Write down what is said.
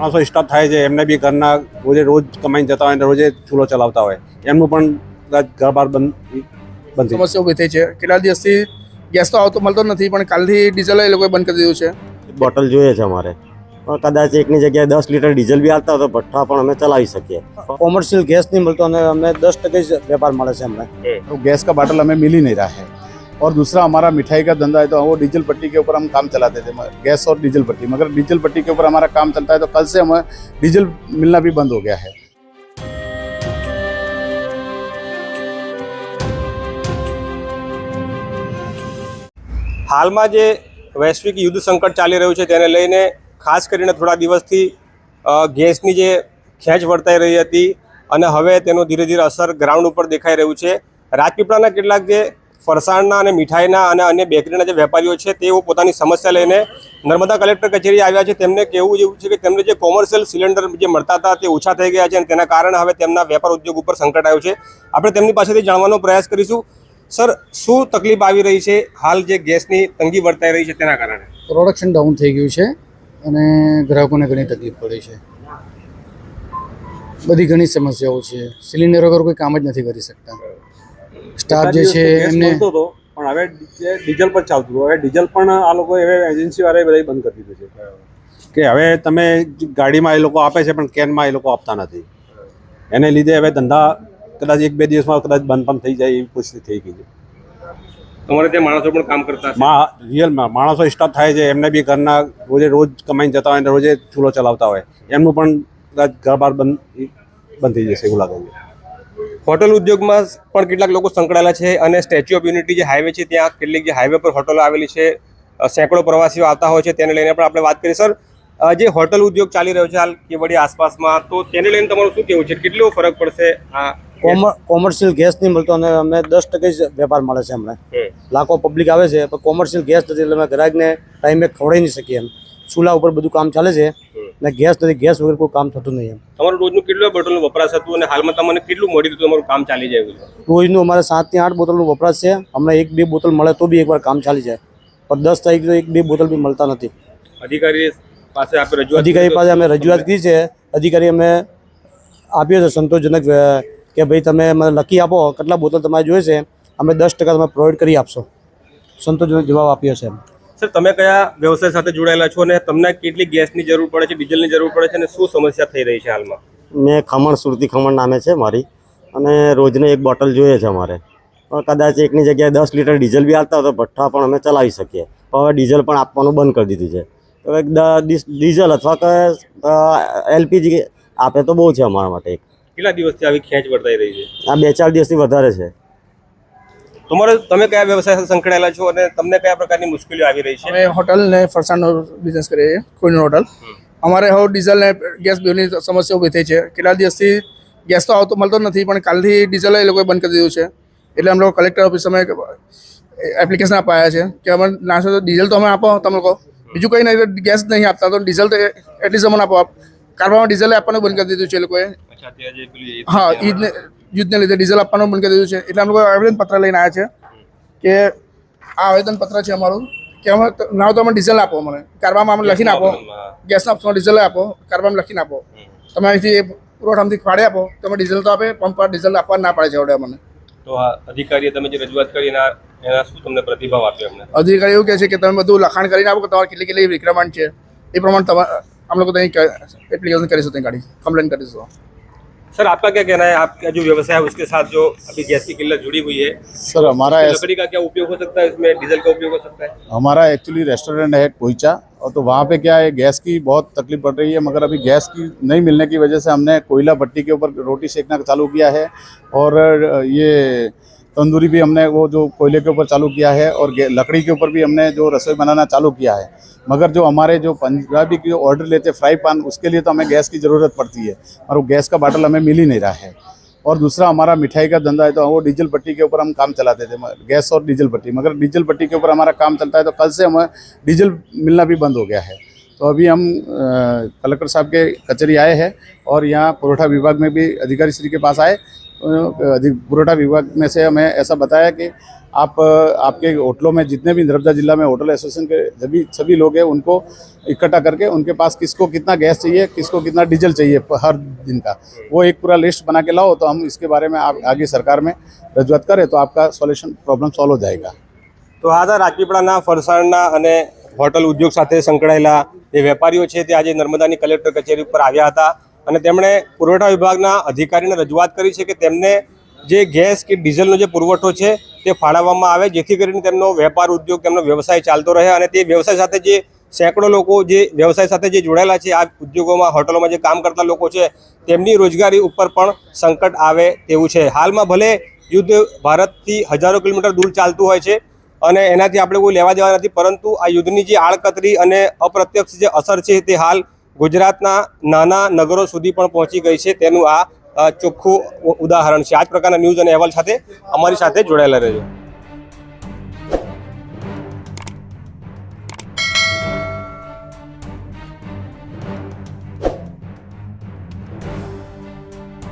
માણસો સ્ટોપ થાય છે, એમને બી ઘરના રોજ કમાઈને જતા હોય ને રોજે ચૂલો ચલાવતા હોય, એમનું પણ ઘર બહાર બંધ સમસ્યા ઊભી થઈ છે। કેટલા દિવસથી ગેસ તો આવતો મળતો નથી, પણ કાલથી ડીઝલ એ લોકોએ બંધ કરી દીધું છે। બોટલ જોઈએ છે અમારે, પણ કદાચ એકની જગ્યાએ 10 લીટર ડીઝલ બી આવતા હોય તો ભઠ્ઠા પણ અમે ચલાવી શકીએ। કોમર્शियल गैस नहीं मिलता અને हमें 10% જ व्यापार મળે છે हमें। तो गैस का बाटल हमें मिल ही नहीं रहा है। और दूसरा हमारा मिठाई का धंधा है, तो वो डीजल पट्टी के ऊपर हम काम चलाते थे, गैस और डीजल पट्टी, मगर डीजल पट्टी के ऊपर हमारा काम चलता है, तो कल से हमें डीजल मिलना भी बंद हो गया है। હાલમાં જે વૈશ્વિક યુદ્ધ સંકટ ચાલી રહ્યું છે તેને લઈને ખાસ કરીને થોડા દિવસથી ગેસની જે ખેંચ વર્તાઈ રહી હતી અને હવે તેનો ધીરે ધીરે અસર ગ્રાઉન્ડ ઉપર દેખાઈ રહ્યું છે। રાજપીપળાના કેટલાક જે ફરસાણના અને મીઠાઈના અને અન્ય બેકરીના જે વેપારીઓ છે તેઓ પોતાની સમસ્યા લઈને નર્મદા કલેક્ટર કચેરી આવ્યા છે। તેમને કહેવું એવું છે કે તેમને જે કોમર્શિયલ સિલિન્ડર જે મળતા હતા તે ઓછા થઈ ગયા છે અને તેના કારણે હવે તેમના વેપાર ઉદ્યોગ ઉપર સંકટ આવ્યું છે। આપણે તેમની પાસેથી જાણવાનો પ્રયાસ કરીશું। સર, શું તકલીફ આવી રહી છે હાલ જે ગેસની તંગી વર્તાઈ રહી છે તેના કારણે? પ્રોડક્શન ડાઉન થઈ ગયું છે અને ગ્રાહકોને ઘણી તકલીફ પડી છે। બધી ઘણી સમસ્યાઓ છે। સિલિન્ડર વગર કોઈ કામ જ નથી કરી શકતા। સ્ટાફ જે છે એમને પણ હવે ડીઝલ પર ચાલતું હતું, હવે ડીઝલ પણ આ લોકો હવે એજન્સી વાળાએ બધા બંધ કરી દીધું છે કે હવે તમે ગાડીમાં એ લોકો આપે છે પણ કેનમાં એ લોકો આપતા નથી। એને લીધે હવે ધંધા કદાચ 1-2 દિવસમાં કદાચ બંધ પણ થઈ જાય એવી પરિસ્થિતિ થઈ ગઈ છે। તમારે ત્યાં માણસો પણ કામ કરતા છે? રિયલમાં માણસો સ્ટોપ થાય છે, એમને બી ઘરના રોજ કમાઈને જતા હોય ને રોજે ચૂલો ચલાવતા હોય, એમનું પણ કદાચ ઘર બહાર બંધ થઈ જશે એવું લાગે છે। હોટલ ઉદ્યોગમાં પણ કેટલાક લોકો સંકળાયેલા છે અને સ્ટેચ્યુ ઓફ યુનિટી જે હાઈવે છે ત્યાં કેટલીક જે હાઈવે પર હોટલો આવેલી છે, સેંકડો પ્રવાસીઓ આવતા હોય છે, તેને લઈને પણ આપણે વાત કરી। સર, જે હોટલ ઉદ્યોગ ચાલી રહ્યો છે હાલ કેવડી આસપાસમાં, તો તેને લઈને તમારું શું કહેવું છે? કેટલો ફરક પડશે? આ કોમર્શિयल ગેસ નહીં મળતો અને અમે 10% જ વેપાર મળે છે હમણાં। લાખો પબ્લિક આવે છે પણ કોમર્શિયલ ગેસ નથી, એટલે અમે ગ્રાહકને ટાઈમે ખવડાવી નહીં શકીએ। એમ ચૂલા ઉપર બધું કામ ચાલે છે અને ગેસ નથી, ગેસ વગર કોઈ કામ થતું નહીં। એમ તમારું રોજનું કેટલું બોટલનું વપરાશ હતું અને હાલમાં તમને કેટલું મળી રહ્યું તમારું કામ ચાલી જાય છે? રોજનું અમારે 7 થી 8 બોટલનું વપરાશ છે। હમણાં 1-2 બોટલ મળે તો બી એકવાર કામ ચાલી જાય, પણ 10 તારીખ તો 1-2 બોટલ બી મળતા નથી। અધિકારી પાસે આપણે રજૂઆત અધિકારી પાસે અમે રજૂઆત કરી છે। અધિકારી અમે આપ્યો છે સંતોષજનક કે ભાઈ તમે મને લખી આપો કેટલા બોટલ તમારે જોઈએ છે, અમે 10% તમે પ્રોવાઈડ કરી આપશો। સંતોષજનક જવાબ આપ્યો છે। સર, તમે કયા વ્યવસાય સાથે જોડાયેલા છો અને તમને કેટલી ગેસની જરૂર પડે છે, ડીઝલની જરૂર પડે છે અને શું સમસ્યા થઈ રહી છે હાલમાં? મેં ખમણ સુરતી ખમણ નામે છે મારી, અને રોજને 1 બોટલ જોઈએ છે અમારે, પણ કદાચ એકની જગ્યાએ 10 લીટર ડીઝલ બી આવતા હોય તો ભઠ્ઠા પણ અમે ચલાવી શકીએ, પણ હવે ડીઝલ પણ આપવાનું બંધ કરી દીધું છે। તો ડીઝલ અથવા કે એલપીજી આપે તો બહુ છે અમારા માટે। કેટલા દિવસથી આવી ખેંચ વર્તાઈ રહી છે? આ 2-4 દિવસથી વધારે છે। તમે કયા વ્યવસાય સાથે સંકળાયેલા છો અને તમને કયા પ્રકારની મુશ્કેલીઓ આવી રહી છે? અમે હોટલ ને ફરસાણનો બિઝનેસ કરીએ છીએ, કોઈનો હોટલ। અમારે હવે ડીઝલ ને ગેસ બેની સમસ્યા ઊભી થઈ છે। કેટલા દિવસથી ગેસ તો આવતો મળતો નથી, પણ કાલથી ડીઝલ એ લોકોએ બંધ કરી દીધું છે। એટલે અમે લોકો કલેક્ટર ઓફિસ અમે એપ્લિકેશન અપાયા છે કે અમે નાખશો તો ડીઝલ તો અમે આપો તમે લોકો, બીજું કંઈ નહીં, ગેસ નહીં આપતા તો ડીઝલ તો એટલીસ્ટ અમને આપો। કાર્બનમાં ડીઝલ આપવાનું બંધ કરી દીધું છે એ લોકોએ। હા, યુદ્ધને લીધે ડીઝલ આપવાનું બંધ કરી દીધું છે। એટલે અમે લોકો આવેદનપત્ર લઈને આવ્યા છે કે આ આવેદનપત્ર છે અમારું કે અમે ના તો અમે ડીઝલ આપો, મને કાર્બામાં અમને લખીને આપો, ગેસના ઓપ્શનમાં ડીઝલ આપો, કાર્બામાં લખીને આપો। તમે અહીંથી પુરવઠામાંથી ફાળે આપો તો અમે ડીઝલ તો આપે, પંપ પર ડીઝલ આપવા ના પાડે છે આવડે મને। તો આ અધિકારીએ તમે જે રજૂઆત કરી એના શું તમને પ્રતિભાવ આપ્યો એમને? અધિકારી એવું કહે છે કે તમે બધું લખાણ કરીને આપો કે તમારે કેટલી રિક્વાયરમેન્ટ છે, એ પ્રમાણે તમારે हम लोग तो एप्लीकेशन कर सकते हैं, गाड़ी कंप्लेन कर सकते हैं। सर, आपका क्या कहना है? आपका जो व्यवसाय है उसके साथ जो अभी गैस की किल्लत जुड़ी हुई है, सर हमारा लकड़ी का क्या उपयोग हो सकता है, इसमें डीजल का उपयोग हो सकता है? हमारा एक्चुअली रेस्टोरेंट है पोईचा, और तो वहाँ पे क्या है गैस की बहुत तकलीफ पड़ रही है, मगर अभी गैस की नहीं मिलने की वजह से हमने कोयला भट्टी के ऊपर रोटी सेकना चालू किया है, और ये तंदूरी भी हमने वो जो कोयले के ऊपर चालू किया है, और लकड़ी के ऊपर भी हमने जो रसोई बनाना चालू किया है। मगर जो हमारे जो पंजाबी की ऑर्डर लेते फ्राई पैन, उसके लिए तो हमें गैस की ज़रूरत पड़ती है, और वो गैस का बाटल हमें मिल ही नहीं रहा है। और दूसरा हमारा मिठाई का धंधा है, तो वो डीजल पट्टी के ऊपर हम काम चलाते थे, गैस और डीजल पट्टी, मगर डीजल पट्टी के ऊपर हमारा काम चलता है, तो कल से हमें डीजल मिलना भी बंद हो गया है। तो अभी हम कलेक्टर साहब के कचहरी आए हैं और यहाँ पुरवठा विभाग में भी अधिकारी श्री के पास आए, अधिक पुरवठा विभाग में से हमें ऐसा बताया कि आप आपके होटलों में जितने भी नर्मदा जिला में होटल एसोसिएशन के सभी लोग हैं उनको इकट्ठा करके उनके पास किसको कितना गैस चाहिए, किसको कितना डीजल चाहिए हर दिन का, वो एक पूरा लिस्ट बना के लाओ, तो हम इसके बारे में आप आगे सरकार में रजूआत करें तो आपका सोल्यूशन प्रॉब्लम सॉल्व हो जाएगा। તો આ હતા રાજપીપળાના ફરસાણના અને હોટલ ઉદ્યોગ સાથે સંકળાયેલા જે વેપારીઓ છે તે આજે નર્મદાની કલેક્ટર કચેરી ઉપર આવ્યા હતા અને તેમણે પુરવઠા વિભાગના અધિકારીને રજૂઆત કરી છે કે તેમને જે ગેસ કે ડીઝલનો જે પુરવઠો છે તે ફાળવવામાં આવે, જેથી કરીને તેમનો વેપાર ઉદ્યોગ, તેમનો વ્યવસાય ચાલતો રહે અને તે વ્યવસાય સાથે જે સેંકડો લોકો જે વ્યવસાય સાથે જે જોડાયેલા છે, આ ઉદ્યોગોમાં, હોટલોમાં જે કામ કરતા લોકો છે, તેમની રોજગારી ઉપર પણ સંકટ આવે તેવું છે। હાલમાં ભલે યુદ્ધ ભારતથી હજારો કિલોમીટર દૂર ચાલતું હોય છે અને એનાથી આપણે કોઈ લેવા દેવા નથી, પરંતુ આ યુદ્ધની જે આડકતરી અને અપ્રત્યક્ષ જે અસર છે તે હાલ ગુજરાતના નાના નગરો સુધી પણ પહોંચી ગઈ છે, તેનું આ ચોખ્ખું ઉદાહરણ છે। આ જ પ્રકારના ન્યૂઝ અને અહેવાલ સાથે અમારી સાથે જોડાયેલા રહેજો।